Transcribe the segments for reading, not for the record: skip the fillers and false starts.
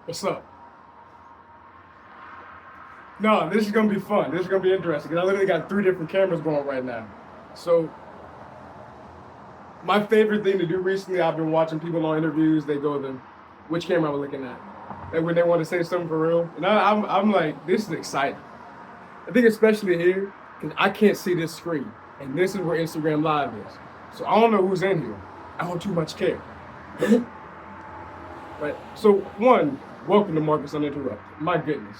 What's up? No, this is gonna be fun. This is gonna be interesting because I literally got three different cameras going right now. So my favorite thing to do recently, I've been watching people on interviews. They go to which camera I'm looking at, and when they want to say something for real, and I'm like, this is exciting. I think especially here because I can't see this screen, and this is where Instagram Live is. So I don't know who's in here. I don't too much care. Right. So one, welcome to Marcus Uninterrupted. My goodness.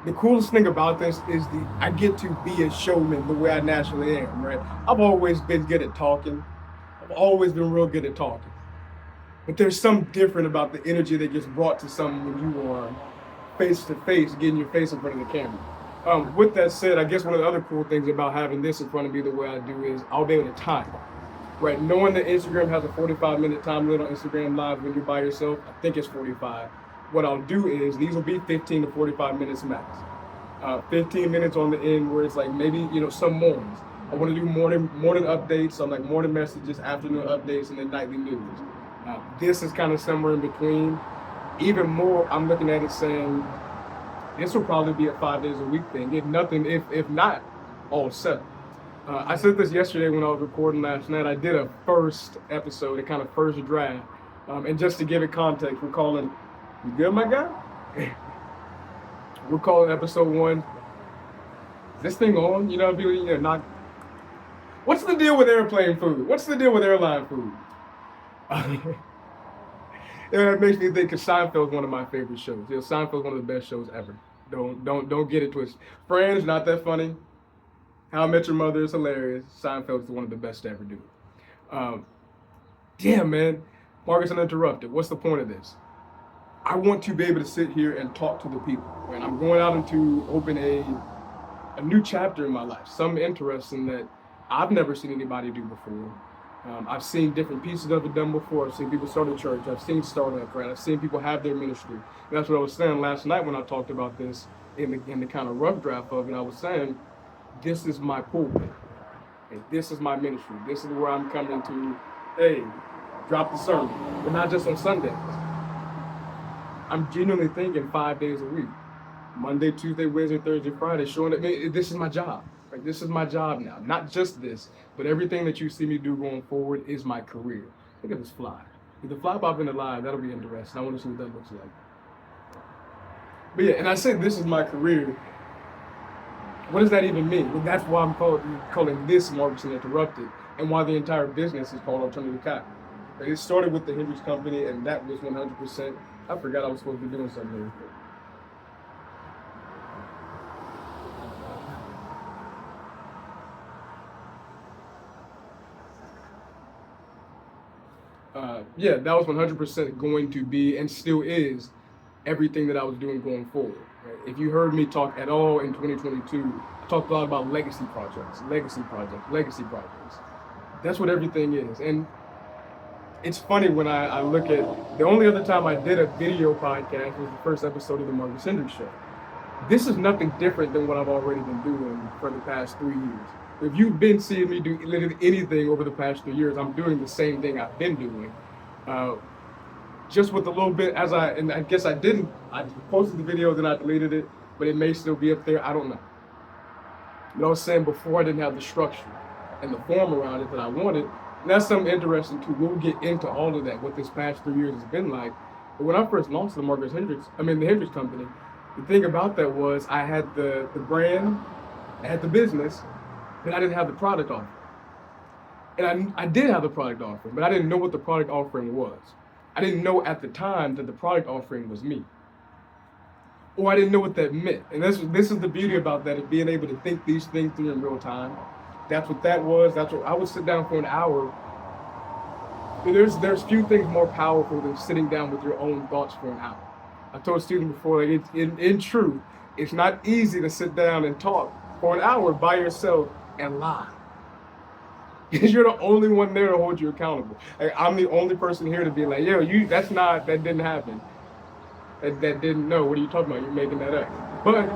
The coolest thing about this is I get to be a showman the way I naturally am, right? I've always been good at talking. I've always been real good at talking. But there's something different about the energy that gets brought to something when you are face to face, getting your face in front of the camera. With that said, I guess one of the other cool things about having this in front of me the way I do is I'll be able to time. Right, knowing that Instagram has a 45-minute time limit on Instagram Live when you're by yourself, I think it's 45. What I'll do is these will be 15 to 45 minutes max. 15 minutes on the end where it's like maybe some mornings. I want to do morning updates, so like morning messages, afternoon updates, and then nightly news. This is kind of somewhere in between. Even more, I'm looking at it saying this will probably be a 5 days a week thing, if not all 7. I said this yesterday when I was recording last night. I did a first episode, a kind of first draft. And just to give it context, we're calling, you good, my guy? We're calling episode 1. Is this thing on? Not. What's the deal with airplane food? What's the deal with airline food? That makes me think because Seinfeld's one of my favorite shows. Seinfeld's one of the best shows ever. Don't get it twisted. Friends, not that funny. How I Met Your Mother is hilarious. Seinfeld is one of the best to ever do it. Damn, man. Marcus Uninterrupted. What's the point of this? I want to be able to sit here and talk to the people. Right? I'm going out into open a new chapter in my life. Something interesting that I've never seen anybody do before. I've seen different pieces of it done before. I've seen people start a church. I've seen startup, right? I've seen people have their ministry. And that's what I was saying last night when I talked about this in the kind of rough draft of it. I was saying, this is my pulpit. Hey, this is my ministry. This is where I'm coming to, hey, drop the sermon. But not just on Sundays. I'm genuinely thinking 5 days a week. Monday, Tuesday, Wednesday, Thursday, Friday, showing that this is my job. Right? This is my job now. Not just this, but everything that you see me do going forward is my career. Look at this fly. If the fly pop into live, that'll be interesting. I want to see what that looks like. But yeah, and I say this is my career. What does that even mean? Well, that's why I'm calling this Marcus Uninterrupted, and why the entire business is called Alternative Capital. Right? It started with the Hendrix Company, and that was 100%. I forgot I was supposed to be doing something here. Yeah, that was 100% going to be, and still is, everything that I was doing going forward. Right? If you heard me talk at all in 2022, I talked a lot about legacy projects. That's what everything is. And it's funny when I look at, the only other time I did a video podcast was the first episode of the Marcus Hendrix Show. This is nothing different than what I've already been doing for the past 3 years. If you've been seeing me do literally anything over the past 3 years, I'm doing the same thing I've been doing. Just with a little bit, and I guess I posted the video, then I deleted it, but it may still be up there, I don't know. But I was saying before, I didn't have the structure and the form around it that I wanted. And that's something interesting too. We'll get into all of that, what this past 3 years has been like. But when I first launched the Hendrix Company, the thing about that was I had the brand, I had the business, but I didn't have the product offering. And I did have the product offering, but I didn't know what the product offering was. I didn't know at the time that the product offering was me. Or I didn't know what that meant. And this is the beauty about that, of being able to think these things through in real time. That's what that was. That's what I would sit down for an hour. There's few things more powerful than sitting down with your own thoughts for an hour. I told students before, like in truth, it's not easy to sit down and talk for an hour by yourself and lie. Because you're the only one there to hold you accountable. Like, I'm the only person here to be like, yo, that didn't happen. That didn't know. What are you talking about? You're making that up. But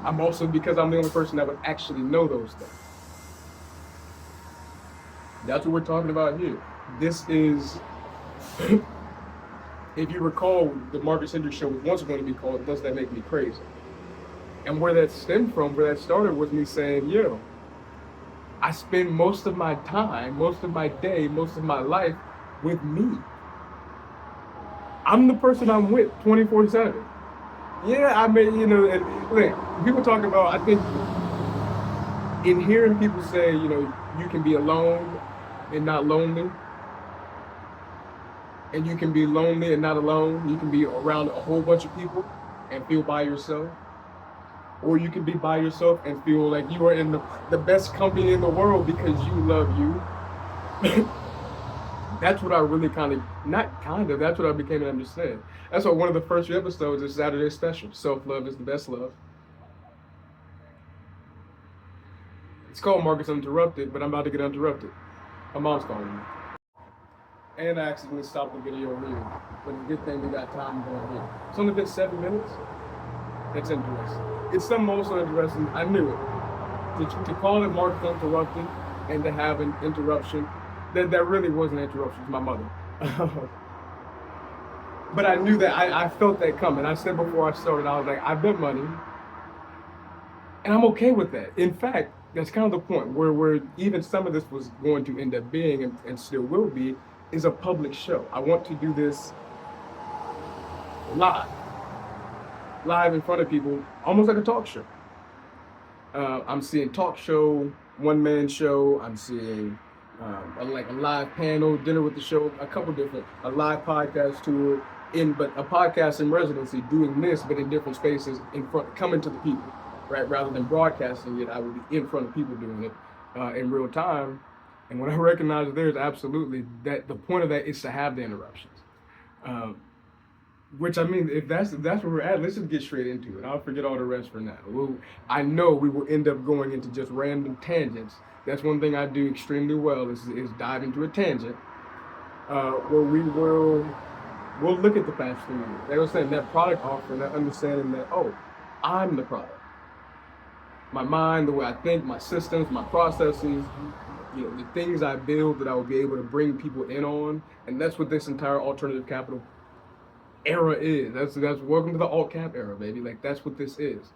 I'm also, because I'm the only person that would actually know those things. That's what we're talking about here. This is, if you recall, the Marcus Hendricks show was once going to be called "Does That Make Me Crazy?" And where that stemmed from, where that started, was me saying, I spend most of my time, most of my day, most of my life with me. I'm the person I'm with 24/7. Yeah, I mean, and look, people talk about, I think, in hearing people say, you can be alone and not lonely, and you can be lonely and not alone. You can be around a whole bunch of people and feel by yourself. Or you can be by yourself and feel like you are in the best company in the world because you love you. That's what I really that's what I became to understand. That's why one of the first few episodes is Saturday Special. Self-love is the best love. It's called Marcus Uninterrupted, but I'm about to get interrupted. My mom's calling me. And I accidentally stopped the video here. But it's a good thing we got time going here. It's only been 7 minutes. That's interesting. It's something also interesting. I knew it. To call it Marcus Uninterrupted and to have an interruption, that really was an interruption to my mother. But I knew that, I felt that coming. I said before I started, I was like, I bet money. And I'm okay with that. In fact, that's kind of the point where even some of this was going to end up being, and still will be, is a public show. I want to do this live in front of people, almost like a talk show. I'm seeing talk show, one-man show. I'm seeing a live panel, dinner with the show, a live podcast tour, but a podcast in residency, doing this, but in different spaces, coming to the people, right? Rather than broadcasting it, I would be in front of people doing it in real time. And what I recognize there is absolutely that the point of that is to have the interruptions. Which, I mean, if that's where we're at, let's just get straight into it. I'll forget all the rest for now. I know we will end up going into just random tangents. That's one thing I do extremely well is dive into a tangent where we'll look at the past 3 years. Like I was saying, that product offering, that understanding that, I'm the product. My mind, the way I think, my systems, my processes, the things I build that I will be able to bring people in on, and that's what this entire alternative capital era is. That's welcome to the alt cap era, baby. Like, that's what this is.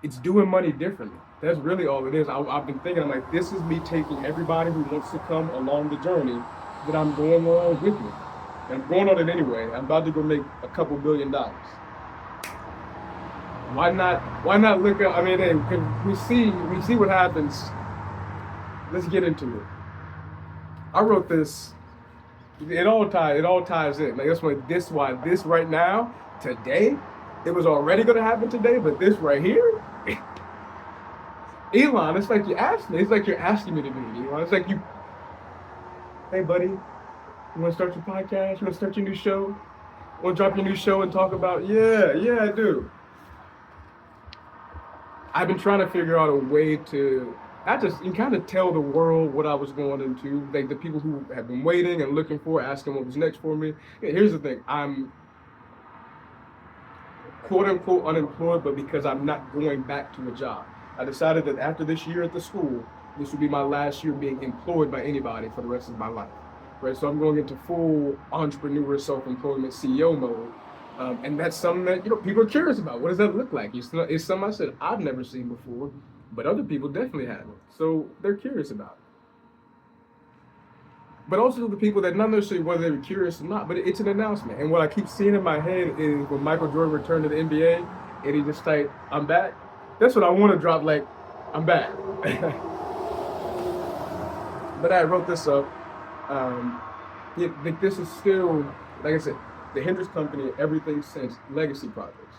It's doing money differently. That's really all it is. I've been thinking, I'm like, this is me taking everybody who wants to come along the journey that I'm going on with me. And I'm going on it anyway. I'm about to go make a couple $1 billion. Why not look up? I mean, hey, we see what happens. Let's get into it. I wrote this. It all ties in. Like, that's why this right now, today, it was already going to happen today, but this right here, Elon, it's like you asked me. It's like you're asking me to do it, Elon. It's like hey buddy, you want to start your podcast? You want to start your new show? Want to drop your new show and talk about? Yeah, I do. I've been trying to figure out a way to kind of tell the world what I was going into, like the people who have been waiting and looking for, asking what was next for me. Here's the thing, I'm quote unquote unemployed, but because I'm not going back to a job. I decided that after this year at the school, this would be my last year being employed by anybody for the rest of my life, right? So I'm going into full entrepreneur, self-employment, CEO mode. And that's something that, people are curious about. What does that look like? It's something I said I've never seen before, but other people definitely haven't. So they're curious about it. But also the people that, not necessarily whether they were curious or not, but it's an announcement. And what I keep seeing in my head is when Michael Jordan returned to the NBA and he just typed, I'm back. That's what I want to drop, like, I'm back. But I wrote this up. This is still, like I said, the Hendricks Company, everything since legacy projects.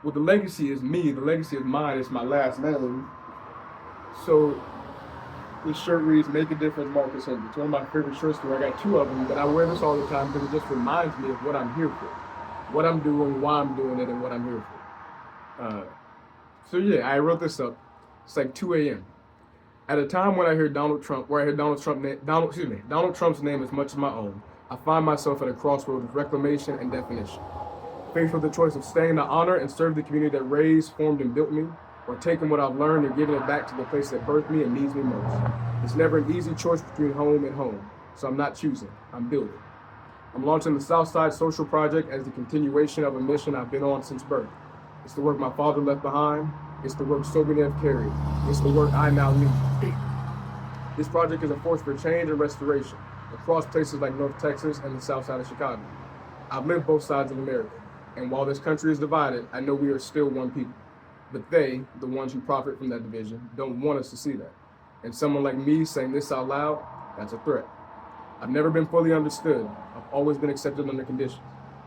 Well, the legacy is me, the legacy is mine, it's my last name. So this shirt reads, Make a Difference, Marcus Hendricks. It's one of my favorite shirts, I got 2 of them, but I wear this all the time because it just reminds me of what I'm here for. What I'm doing, why I'm doing it, and what I'm here for. So yeah, I wrote this up. It's like 2 a.m. At a time when I hear Donald Trump's name as much as my own, I find myself at a crossroads of reclamation and definition. Faced with the choice of staying to honor and serve the community that raised, formed, and built me, or taking what I've learned and giving it back to the place that birthed me and needs me most. It's never an easy choice between home and home, so I'm not choosing, I'm building. I'm launching the Southside Social Project as the continuation of a mission I've been on since birth. It's the work my father left behind. It's the work so many have carried. It's the work I now lead. This project is a force for change and restoration across places like North Texas and the South Side of Chicago. I've lived both sides of America, and while this country is divided, I know we are still one people. But they, the ones who profit from that division, don't want us to see that. And someone like me saying this out loud, that's a threat. I've never been fully understood. I've always been accepted under conditions.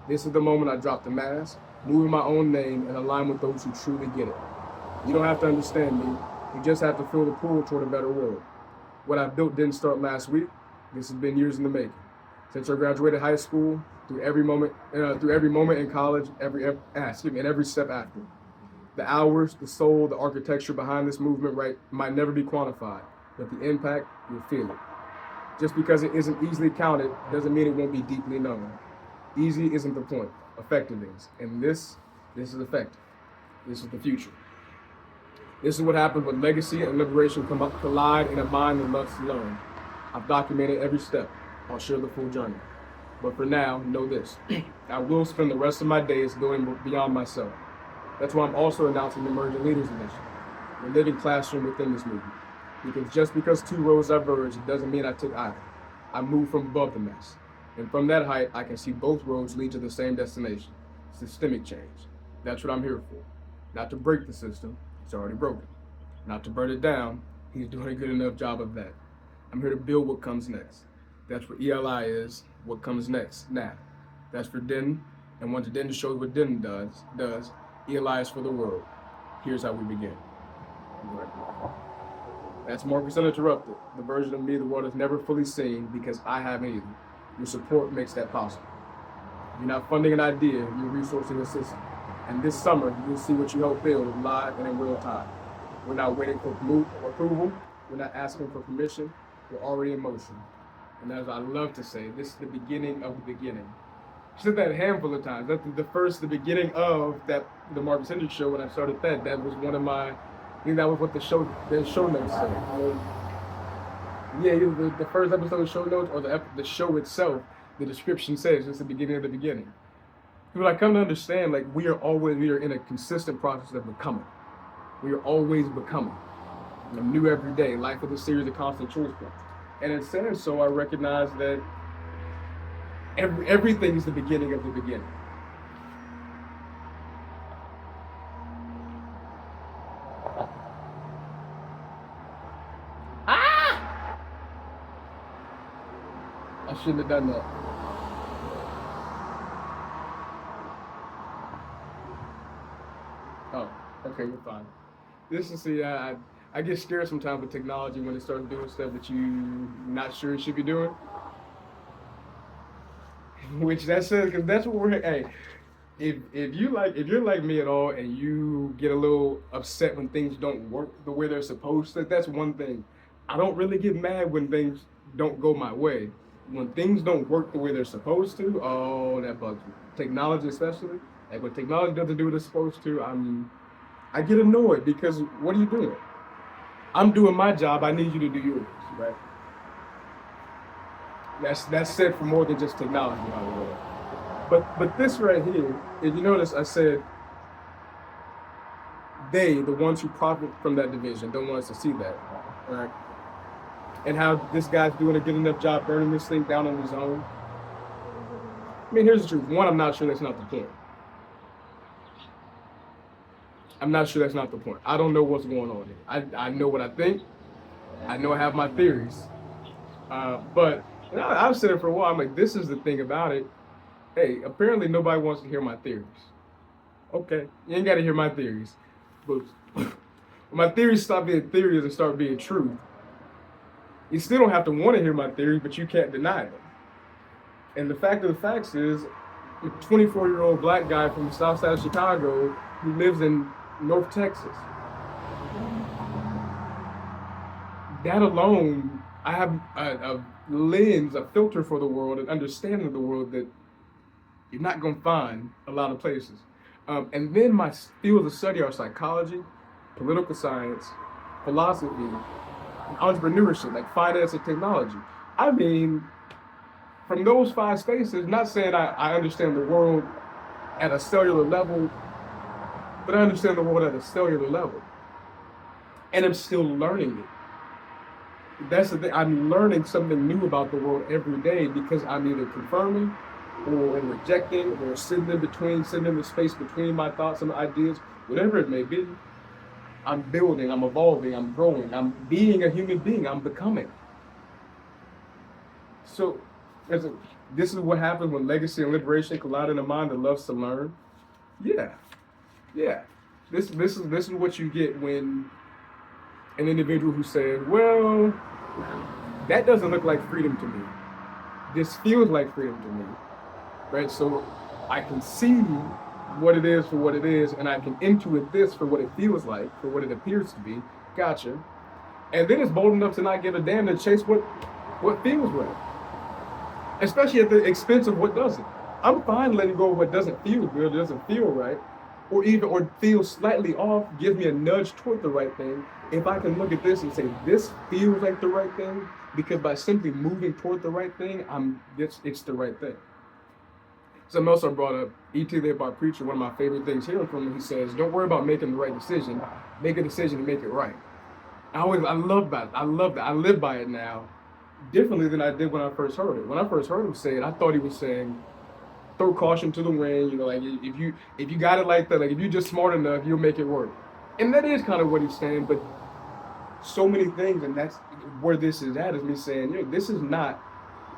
This is the moment I drop the mask, move in my own name, and align with those who truly get it. You don't have to understand me. You just have to feel the pull toward a better world. What I built didn't start last week. This has been years in the making. Since I graduated high school, through every moment in college, and every step after. The hours, the soul, the architecture behind this movement might never be quantified, but the impact, you'll feel it. Just because it isn't easily counted doesn't mean it won't be deeply known. Easy isn't the point, effective is. And this is effective. This is the future. This is what happens when legacy and liberation collide in a mind that loves to learn. I've documented every step. I'll share the full journey. But for now, know this. I will spend the rest of my days going beyond myself. That's why I'm also announcing the Emerging Leaders Initiative, the living classroom within this movement. Because just because two roads diverge, it doesn't mean I took either. I moved from above the mess. And from that height, I can see both roads lead to the same destination, systemic change. That's what I'm here for. Not to break the system, it's already broken. Not to burn it down, he's doing a good enough job of that. I'm here to build what comes next. That's what ELI is, what comes next, now. That's for Denton, and once Denton shows what Denton does, ELI is for the world. Here's how we begin. That's Marcus Uninterrupted, the version of me the world has never fully seen because I haven't either. Your support makes that possible. You're not funding an idea, you're resourcing a system. And this summer, you'll see what you help build live and in real time. We're not waiting for approval, we're not asking for permission, we're already in motion. And as I love to say, this is the beginning of the beginning. I said that a handful of times. That's the beginning of the Marcus Hendricks show when I started that. That was one of my, I think that was what the show notes said. The first episode of the show notes, or the show itself, the description says it's the beginning of the beginning. But I come to understand, like, we are in a consistent process of becoming. We are always becoming. New every day. Life is a series of constant choice points. And in saying so, I recognize that everything is the beginning of the beginning. I shouldn't have done that. Oh, okay, you're fine. This is I get scared sometimes with technology when it starts doing stuff that you're not sure it should be doing. Which that's it, because that's what we're. Hey, if you're like me at all, and you get a little upset when things don't work the way they're supposed to, that's one thing. I don't really get mad when things don't go my way. When things don't work the way they're supposed to, oh, that bugs me. Technology especially, like when technology doesn't do what it's supposed to, I get annoyed because what are you doing? I'm doing my job. I need you to do yours, right? That's said for more than just technology, by the way. But this right here, if you notice, I said they, the ones who profit from that division, don't want us to see that, right? And how this guy's doing a good enough job burning this thing down on his own. I mean, here's the truth. One, I'm not sure that's not the point. I'm not sure that's not the point. I don't know what's going on here. I know what I think. I know I have my theories. But I've said it for a while. I'm like, this is the thing about it. Hey, apparently nobody wants to hear my theories. Okay, you ain't got to hear my theories. But when my theories stop being theories and start being truth, you still don't have to want to hear my theories, but you can't deny them. And the fact of the facts is, a 24-year-old black guy from the south side of Chicago who lives in North Texas. That alone, I have a lens, a filter for the world, an understanding of the world that you're not going to find a lot of places. And then my field of study are psychology, political science, philosophy, entrepreneurship, like finance and technology. I mean, from those five spaces, not saying I understand the world at a cellular level, but I understand the world at a cellular level. And I'm still learning it. That's the thing. I'm learning something new about the world every day because I'm either confirming or rejecting or sitting in between, sitting in the space between my thoughts and ideas, whatever it may be. I'm building, I'm evolving, I'm growing, I'm being a human being, I'm becoming. So, this is what happens when legacy and liberation collide in a mind that loves to learn. Yeah, yeah. This is what you get when an individual who says, "Well, that doesn't look like freedom to me. This feels like freedom to me." Right? So I can see what it is for what it is, and I can intuit this for what it feels like, for what it appears to be. Gotcha. And then it's bold enough to not give a damn to chase what feels right. Especially at the expense of what doesn't. I'm fine letting go of what doesn't feel good, doesn't feel right, or feels slightly off, gives me a nudge toward the right thing. If I can look at this and say, this feels like the right thing, because by simply moving toward the right thing, it's the right thing. Something else I brought up, E.T. the Hip-Hop Preacher, one of my favorite things hearing from him, he says, don't worry about making the right decision, make a decision to make it right. I love that. I love that. I live by it now, differently than I did when I first heard it. When I first heard him say it, I thought he was saying, throw caution to the wind, like if you got it like that, like if you're just smart enough, you'll make it work. And that is kind of what he's saying, but so many things, and that's where this is at, is me saying, this is not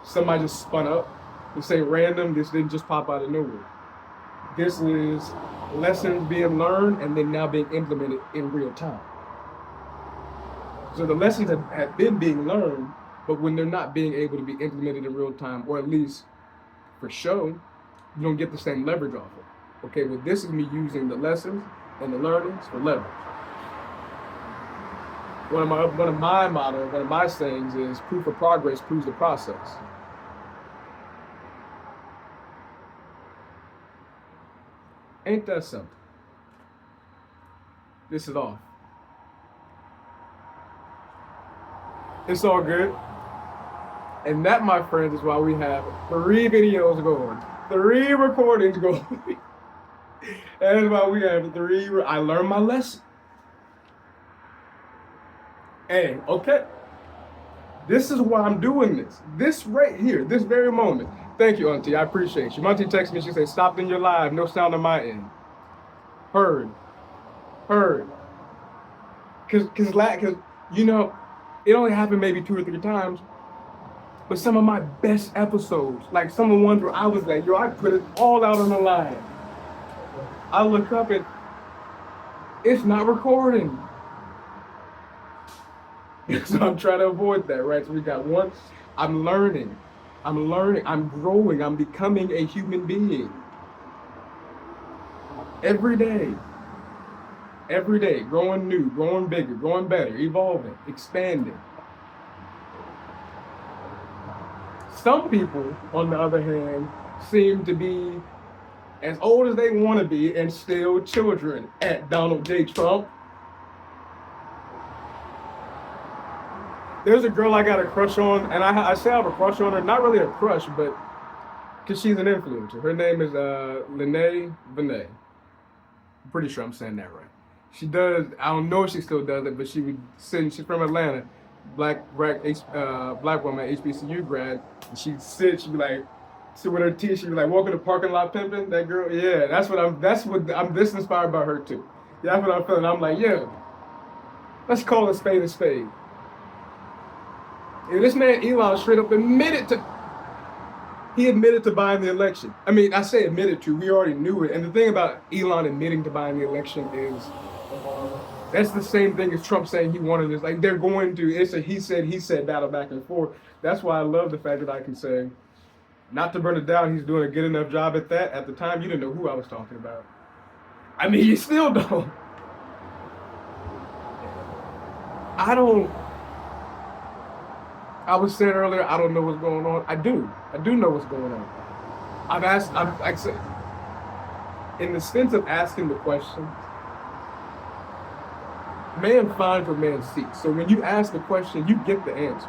somebody just spun up and say random, this didn't just pop out of nowhere. This is lessons being learned and then now being implemented in real time. So the lessons have been being learned, but when they're not being able to be implemented in real time, or at least for show, you don't get the same leverage off it. Okay, well, this is me using the lessons and the learnings for leverage. One of my mottos, one of my sayings is, proof of progress proves the process. Ain't that something? This is off. It's all good. And that, my friends, is why we have 3 videos going, 3 recordings going. That is why we have 3. I learned my lesson. Hey, okay. This is why I'm doing this. This right here, this very moment. Thank you, Auntie. I appreciate you. My auntie texted me. She said, "Stopped in your live. No sound on my end." Heard. Cause it only happened maybe 2 or 3 times. But some of my best episodes, like some of the ones where I was like, I put it all out on the line. I look up and it's not recording. So I'm trying to avoid that, right? So we got one, I'm learning, I'm growing, I'm becoming a human being. Every day, growing new, growing bigger, growing better, evolving, expanding. Some people, on the other hand, seem to be as old as they want to be and still children at Donald J. Trump. There's a girl I got a crush on, and I say I have a crush on her, not really a crush, but because she's an influencer. Her name is Lene Vinay. I'm pretty sure I'm saying that right. She does, I don't know if she still does it, but she's from Atlanta. Black woman, HBCU grad. And she'd be like, sit with her tea, she'd be like, walking the parking lot pimping, that girl. Yeah, I'm this inspired by her too. Yeah, that's what I'm feeling. I'm like, yeah, let's call a spade a spade. And this man Elon straight up admitted to buying the election. I mean, I say admitted to, we already knew it. And the thing about Elon admitting to buying the election is, that's the same thing as Trump saying he wanted this. Like, they're going to, it's a he said battle back and forth. That's why I love the fact that I can say, not to burn it down, he's doing a good enough job at that. At the time, you didn't know who I was talking about. I mean, you still don't. I was saying earlier, I don't know what's going on. I do know what's going on. I said, in the sense of asking the questions, Man finds what man seeks. So when you ask the question, you get the answer.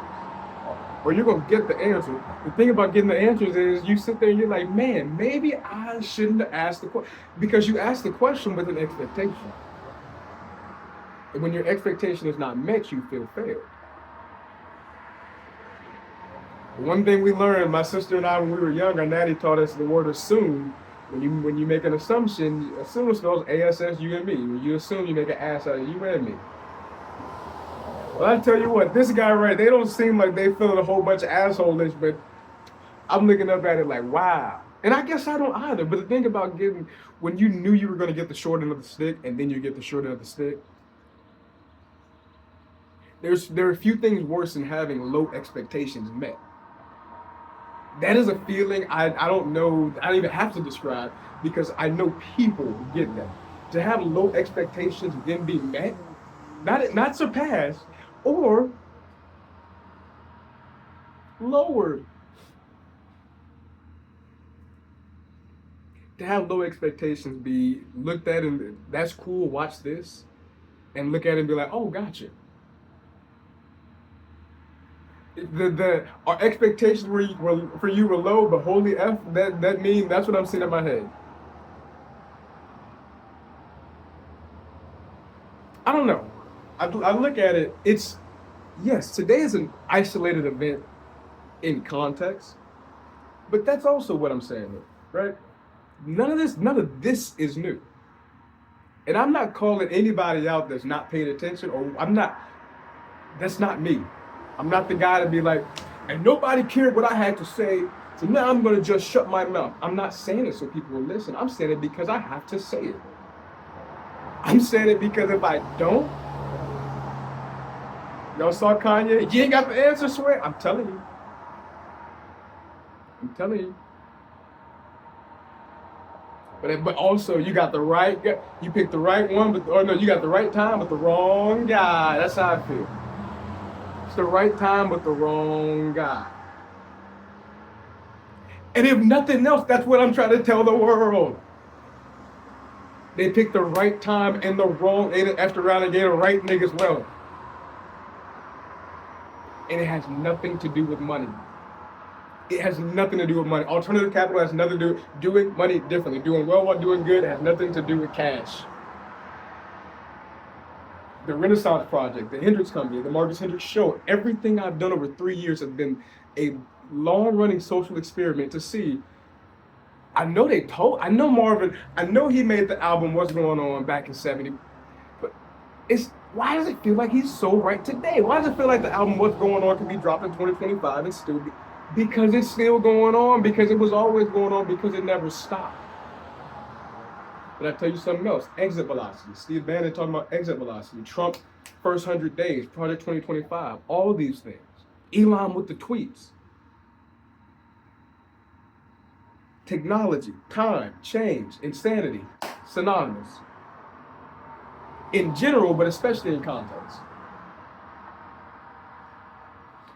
Or you're gonna get the answer. The thing about getting the answers is you sit there and you're like, man, maybe I shouldn't have asked the question. Because you ask the question with an expectation. And when your expectation is not met, you feel failed. One thing we learned, my sister and I, when we were young, our nanny taught us the word assume. When you make an assumption, assume spells A-S-S-U-M-E. When you assume, you make an ass out of you and me. Well, I tell you what, this guy right, they don't seem like they feeling a whole bunch of assholeish, but I'm looking up at it like, wow. And I guess I don't either. But the thing about when you knew you were going to get the short end of the stick, and then you get the short end of the stick, there are a few things worse than having low expectations met. That is a feeling I don't know, I don't even have to describe, because I know people get that. To have low expectations then be met, not surpassed, or lowered. To have low expectations be looked at and that's cool, watch this, and look at it and be like, oh, gotcha. Our expectations for you were low, but holy F, that means that's what I'm seeing in my head. I don't know. I look at it, yes, today is an isolated event in context, but that's also what I'm saying, right? None of this is new. And I'm not calling anybody out that's not paying attention, or that's not me. I'm not the guy to be like, and nobody cared what I had to say, so now I'm going to just shut my mouth. I'm not saying it so people will listen. I'm saying it because I have to say it. I'm saying it because if I don't, y'all saw Kanye? You ain't got the answer, swear? I'm telling you. I'm telling you. But also, you got the right guy. You picked the right one, you got the right time, but the wrong guy. That's how I feel. It's the right time, but the wrong guy. And if nothing else, that's what I'm trying to tell the world. They picked the right time and the wrong, after round and gave the right niggas well. And it has nothing to do with money. It has nothing to do with money. Alternative capital has nothing to do with doing money differently. Doing well while doing good has nothing to do with cash. The Renaissance Project, the Hendrix Company, the Marcus Hendrix Show, everything I've done over 3 years has been a long-running social experiment to see. I know Marvin, I know he made the album What's Going On back in 70, but why does it feel like he's so right today? Why does it feel like the album What's Going On can be dropped in 2025 and still be? Because it's still going on, because it was always going on, because it never stopped. But I tell you something else, exit velocity. Steve Bannon talking about exit velocity. Trump, first 100 days, Project 2025, all these things. Elon with the tweets. Technology, time, change, insanity, synonymous. In general, but especially in context.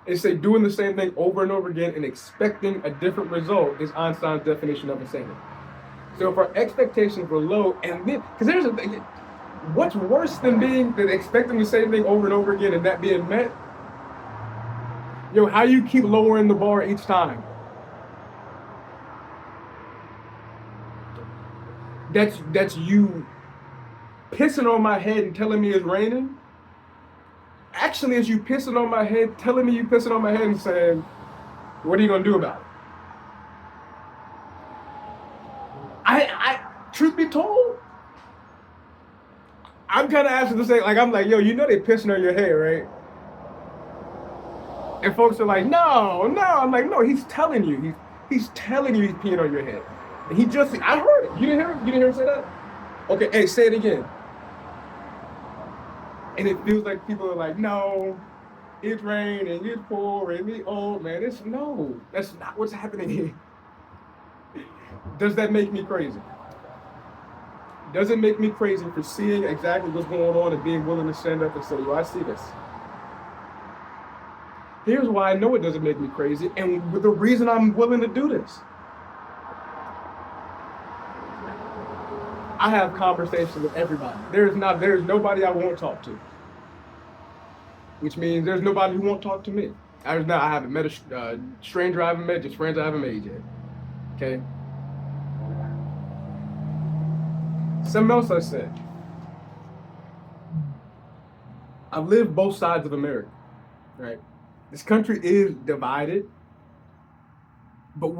They say doing the same thing over and over again and expecting a different result is Einstein's definition of insanity. So if our expectations were low, and then, because there's a thing, what's worse than expecting the same thing over and over again and that being met? How you keep lowering the bar each time. That's you pissing on my head and telling me it's raining. Actually, it's you pissing on my head, telling me you pissing on my head and saying, what are you gonna do about it? Truth be told, I'm kind of asking to say, like, I'm like, yo, they pissing on your head, right? And folks are like, no. I'm like, no, he's telling you. He's telling you he's peeing on your head. And I heard it. You didn't hear him? You didn't hear him say that? Okay, hey, say it again. And it feels like people are like, no, it's rain and it's poor and it's old, man. No, that's not what's happening here. Does that make me crazy? Does it make me crazy for seeing exactly what's going on and being willing to stand up and say, yo, I see this? Here's why I know it doesn't make me crazy, and the reason I'm willing to do this. I have conversations with everybody. There's nobody I won't talk to. which means there's nobody who won't talk to me. I haven't met a stranger I haven't met, just friends I haven't made yet. Okay. Something else I said. I've lived both sides of America, right? This country is divided, but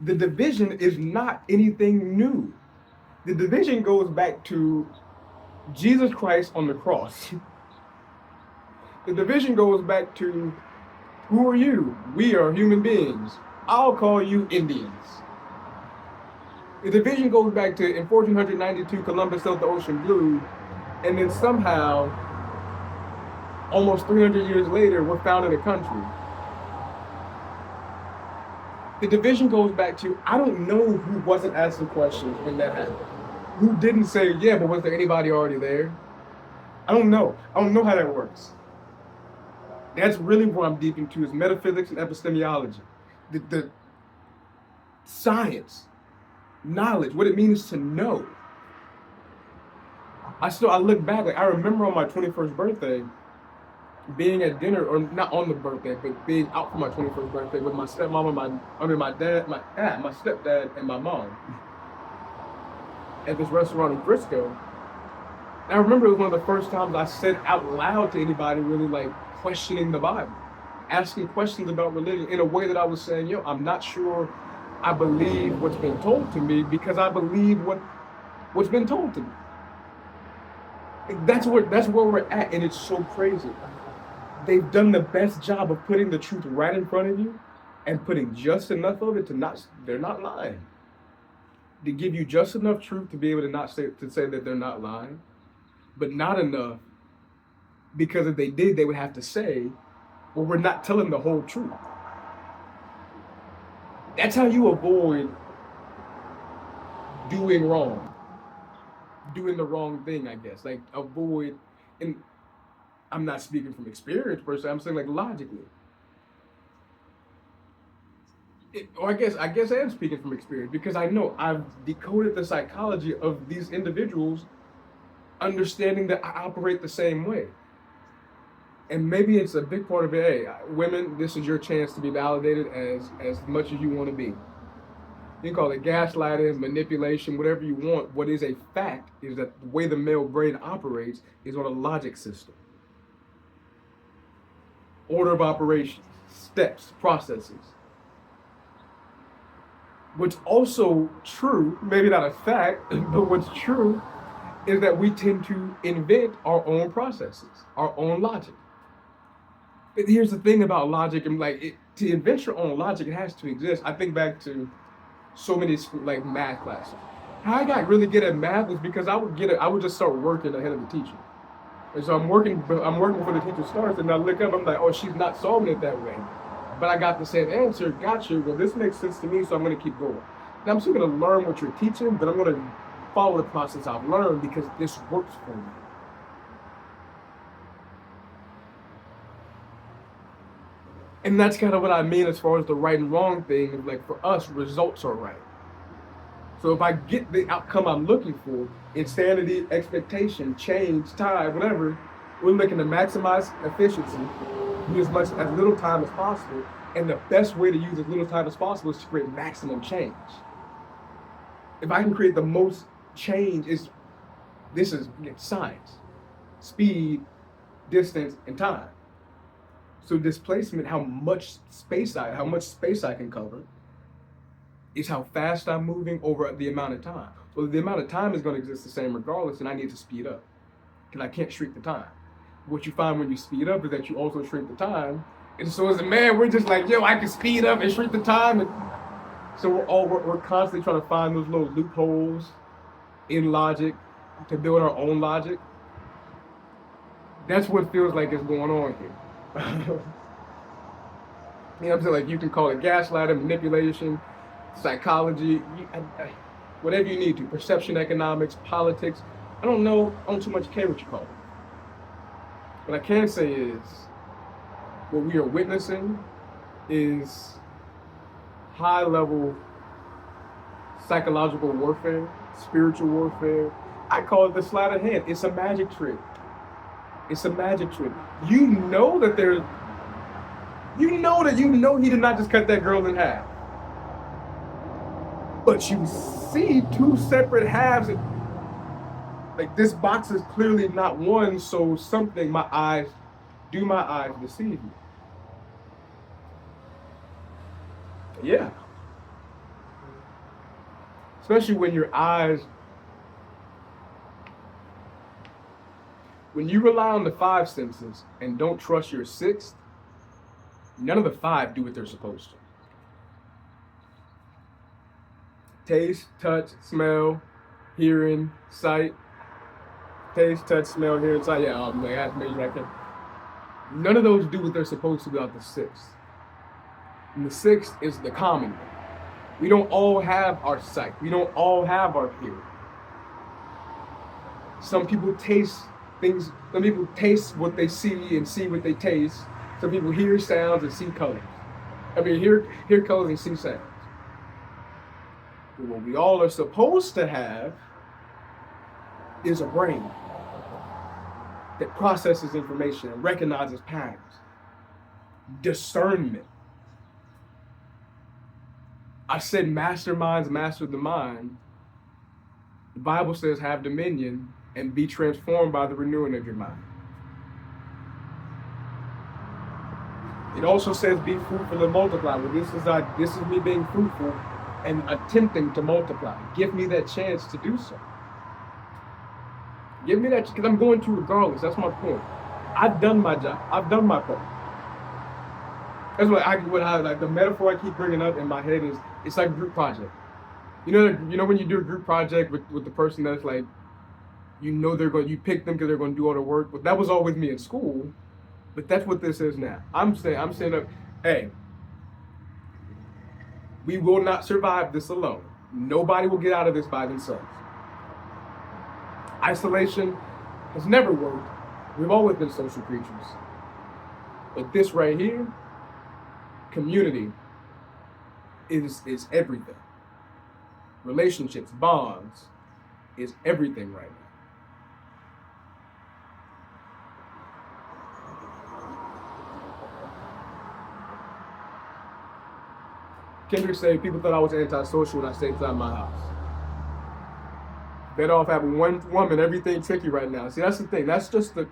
the division is not anything new. The division goes back to Jesus Christ on the cross. The division goes back to, who are you? We are human beings. I'll call you Indians. The division goes back to, in 1492, Columbus sailed the ocean blue, and then somehow, almost 300 years later, we're founding a country. The division goes back to, I don't know who wasn't asking questions when that happened. Who didn't say, yeah, but was there anybody already there? I don't know. I don't know how that works. That's really where I'm deep into, is metaphysics and epistemology. The science, knowledge, what it means to know. I look back, like I remember on my 21st birthday, being at dinner, or not on the birthday, but being out for my 21st birthday with my stepmom and my stepdad and my mom at this restaurant in Frisco. And I remember it was one of the first times I said out loud to anybody really like questioning the Bible, asking questions about religion in a way that I was saying, yo, I'm not sure I believe what's been told to me because I believe what's been told to me. That's where we're at, and it's so crazy. They've done the best job of putting the truth right in front of you and putting just enough of it they're not lying. They give you just enough truth to be able to say that they're not lying, but not enough, because if they did, they would have to say, well, we're not telling the whole truth. That's how you avoid doing wrong. Doing the wrong thing, I guess. Like avoid, and I'm not speaking from experience per se, I'm saying like logically. I guess I am speaking from experience, because I know I've decoded the psychology of these individuals, understanding that I operate the same way. And maybe it's a big part of it, hey, women, this is your chance to be validated as much as you want to be. You can call it gaslighting, manipulation, whatever you want. What is a fact is that the way the male brain operates is on a logic system. Order of operations, steps, processes. What's also true, maybe not a fact, but what's true is that we tend to invent our own processes, our own logic. But here's the thing about logic, and to invent your own logic, it has to exist. I think back to so many like math classes. How I got really good at math was because I would just start working ahead of the teacher. And so I'm working before the teacher starts, and I look up, I'm like, oh, she's not solving it that way. But I got the same answer, gotcha, well, this makes sense to me, so I'm gonna keep going. Now I'm still gonna learn what you're teaching, but I'm gonna follow the process I've learned because this works for me. And that's kind of what I mean as far as the right and wrong thing. Like for us, results are right. So if I get the outcome I'm looking for, insanity, expectation, change, time, whatever, we're looking to maximize efficiency, use as little time as possible. And the best way to use as little time as possible is to create maximum change. If I can create the most change, this is science, speed, distance, and time. So displacement, how much space I can cover, is how fast I'm moving over the amount of time. Well, the amount of time is going to exist the same regardless, and I need to speed up, because I can't shrink the time. What you find when you speed up is that you also shrink the time. And so as a man, we're just like, yo, I can speed up and shrink the time. And so we're constantly trying to find those little loopholes in logic to build our own logic. That's what feels like is going on here. You know what I'm saying? Like, you can call it gaslighting, manipulation, psychology, whatever you need to, perception economics, politics. I don't too much care what you call it. What I can say is, what we are witnessing is high-level psychological warfare, spiritual warfare. I call it the sleight of hand. It's a magic trick. It's a magic trick. You know that there's, he did not just cut that girl in half. But you see two separate halves. Like, this box is clearly not one, so something, my eyes deceive me? Yeah. Especially when when you rely on the five senses and don't trust your sixth, none of the five do what they're supposed to. Taste, touch, smell, hearing, sight. Taste, touch, smell, hearing, sight. Yeah, that's major right there. None of those do what they're supposed to without the sixth. And the sixth is the common one. We don't all have our sight. We don't all have our hearing. Some people taste things. Some people taste what they see and see what they taste. Some people hear sounds and see colors. Hear colors and see sounds. But what we all are supposed to have is a brain that processes information and recognizes patterns. Discernment. I said masterminds master the mind. The Bible says have dominion and be transformed by the renewing of your mind. It also says be fruitful and multiply. Well, this is me being fruitful and attempting to multiply. Give me that chance to do so. Give me that, because I'm going to regardless. That's my point. I've done my job. I've done my part. That's what the metaphor I keep bringing up in my head is, it's like a group project. You know when you do a group project with the person that's like, you pick them because they're going to do all the work. But that was all with me in school. But that's what this is now. I'm saying up, hey, we will not survive this alone. Nobody will get out of this by themselves. Isolation has never worked. We've always been social creatures. But this right here, community, is everything. Relationships, bonds, is everything right now. Kendrick said people thought I was antisocial when I stayed inside my house. Better off having one woman, everything tricky right now. See, that's the thing. That's just the...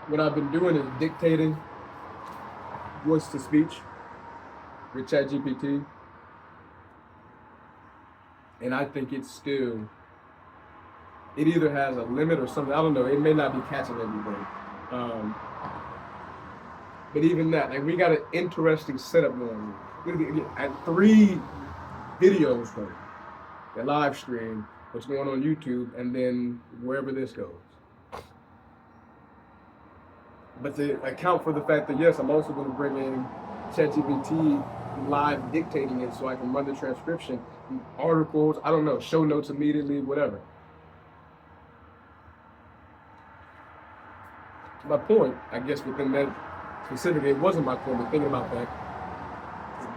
What I've been doing is dictating voice to speech with ChatGPT. And I think it either has a limit or something. I don't know. It may not be catching everything. But even that, like, we got an interesting setup going on. At 3 videos from it. The live stream, what's going on YouTube, and then wherever this goes. But to account for the fact that, yes, I'm also going to bring in ChatGPT live dictating it so I can run the transcription, articles, I don't know, show notes immediately, whatever. My point, I guess, within that specifically, it wasn't my point, but thinking about that,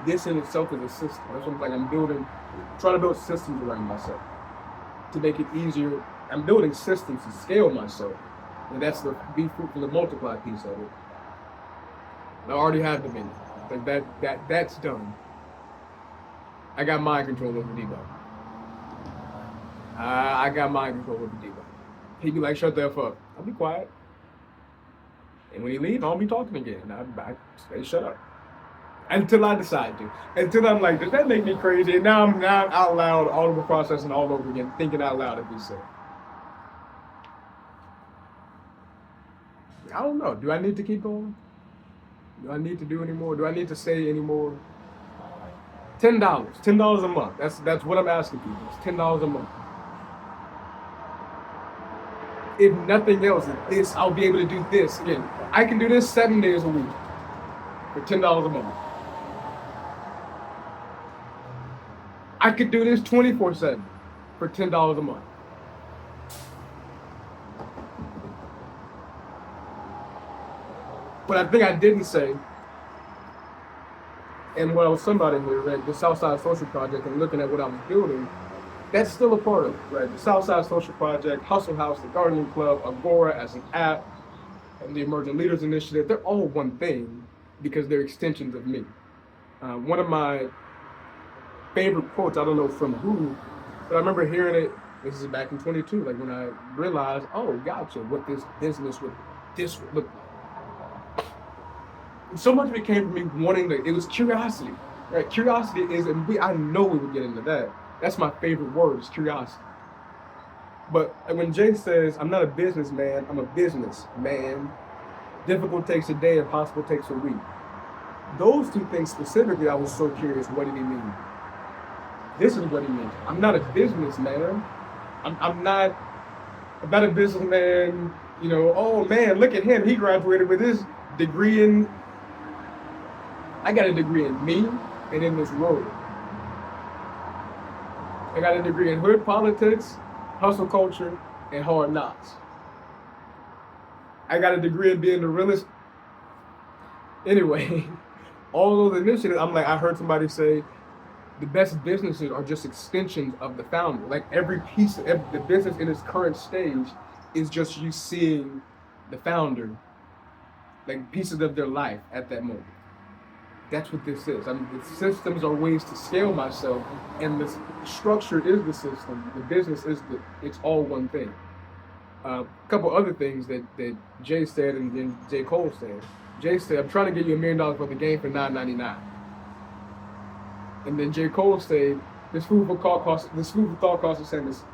this in itself is a system. That's what I'm trying to build systems around myself to make it easier. I'm building systems to scale myself. And that's the be fruitful and multiply piece of it. I already have dominion. Like that's done. I got mind control over Debo. I got mind control over Debo. He'd be like, shut the F up. I'll be quiet. And when he leaves, I won't be talking again. I say, shut up. Until I decide to. Until I'm like, does that make me crazy? And now I'm out loud, audible processing all over again, thinking out loud, if we say. I don't know. Do I need to keep going? Do I need to do any more? Do I need to say any more? $10. $10 a month. That's what I'm asking people. It's $10 a month. If nothing else, this, I'll be able to do this. Again, I can do this 7 days a week for $10 a month. I could do this 24/7 for $10 a month. But I think I didn't say And when I was somebody here, right, the Southside Social Project, and looking at what I was building, that's still a part of it, right? The Southside Social Project, Hustle House, the Gardening Club, Agora as an app, and the Emerging Leaders Initiative, they're all one thing because they're extensions of me. One of my favorite quotes, I don't know from who, but I remember hearing it, this is back in 22, like when I realized, oh, gotcha, what this would look like. So much of it came from me wanting to, it was curiosity, right? Curiosity is, and I know we would get into that. That's my favorite word, is curiosity. But when Jay says, I'm not a businessman, I'm a businessman, difficult takes a day, impossible takes a week. Those two things specifically, I was so curious, what did he mean? This is what he means. I'm not a businessman. I'm not a businessman, you know, oh man, look at him. He graduated with his degree in, I got a degree in me and in this road. I got a degree in hood politics, hustle culture, and hard knocks. I got a degree in being the realest. Anyway, all those initiatives, I'm like, I heard somebody say, the best businesses are just extensions of the founder. Like every piece of the business in its current stage is just you seeing the founder, like pieces of their life at that moment. That's what this is. I mean, the systems are ways to scale myself, and the structure is the system. The business is it's all one thing. A couple other things that Jay said and then J. Cole said. Jay said, I'm trying to get you $1 million for the game for $9.99. And then J. Cole said, this food for thought costs the same as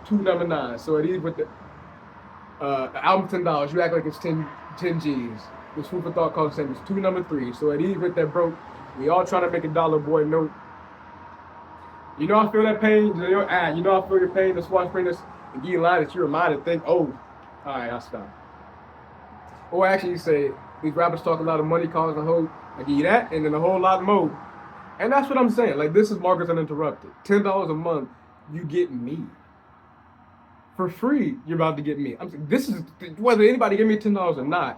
$2.99. So it is with the album $10. You act like it's 10 G's. This food for thought costs the same as $2.3. So it is with that broke. We all trying to make $1 boy note. You know I feel that pain. You know I feel your pain. That's why I bring this and give you a line that you remind to think, oh, all right, I'll stop. Or actually you say, these rappers talk a lot of money, cars, and hoes. I give you that, and then a whole lot more. And that's what I'm saying. Like, this is Marcus Uninterrupted. $10 a month, you get me. For free, you're about to get me. This is, whether anybody give me $10 or not,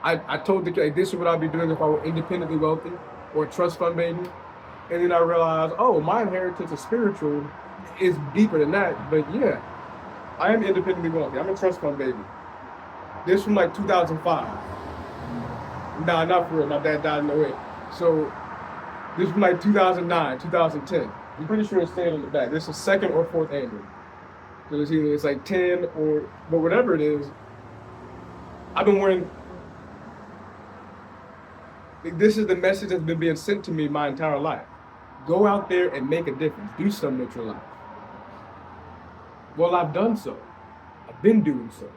I told the kid, this is what I'd be doing if I were independently wealthy or a trust fund baby. And then I realized, oh, my inheritance is spiritual. Is deeper than that. But yeah, I am independently wealthy. I'm a trust fund baby. This from like 2005. Nah, not for real. My dad died in 08. So this was like 2009, 2010. I'm pretty sure it's saying on the back. This is second or fourth annual. So it's like 10 or, but whatever it is, I've been wearing, this is the message that's been being sent to me my entire life. Go out there and make a difference. Do something with your life. Well, I've done so. I've been doing so.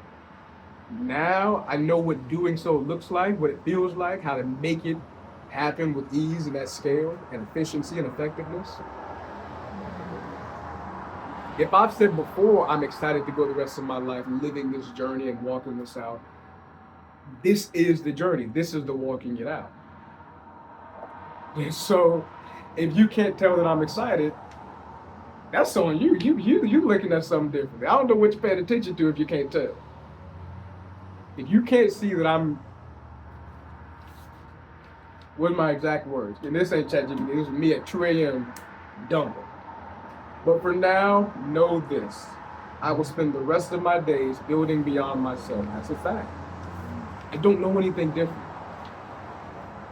Now I know what doing so looks like, what it feels like, how to make it happen with ease and at scale and efficiency and effectiveness. If I've said before, I'm excited to go the rest of my life living this journey and walking this out, this is the journey. This is the walking it out. And so if you can't tell that I'm excited, that's on you. You looking at something differently. I don't know what you're paying attention to if you can't tell. If you can't see that I'm, what are my exact words? And this ain't ChatGPT, this is me at 2 a.m. dumping. But for now, know this. I will spend the rest of my days building beyond myself. That's a fact. I don't know anything different.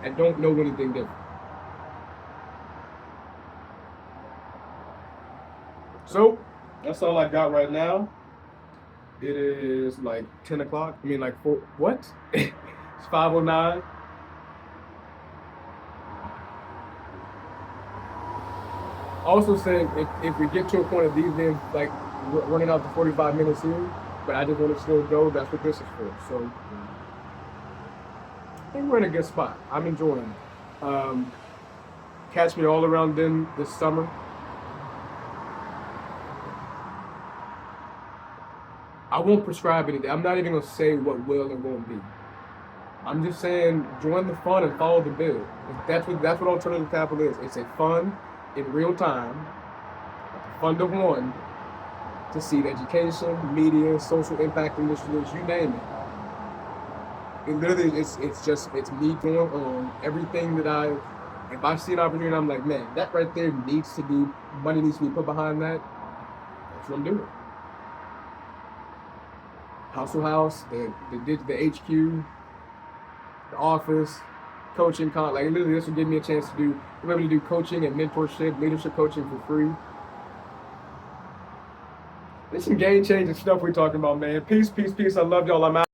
I don't know anything different. So, that's all I got right now. It is like 10 o'clock. I mean, like 4, what? It's 5:09. Also saying, if we get to a point of these being like running out to 45 minutes here, but I just want to still go, that's what this is for. So, I think we're in a good spot. I'm enjoying it. Catch me all around then this summer. I won't prescribe anything. I'm not even going to say what will and won't be. I'm just saying join the fun and follow the bill. That's what alternative capital is. It's a fund in real time, fund of one, to seed education, media, social impact initiatives, you name it. It literally, it's me going on everything that if I see an opportunity, I'm like, man, that right there needs to be, money needs to be put behind that. That's what I'm doing. Hustle House, the HQ, the office, coaching, like literally this will give me a chance to be able to do coaching and mentorship, leadership coaching for free. There's some game changing stuff we're talking about, man. Peace, peace, peace. I love y'all. I'm out.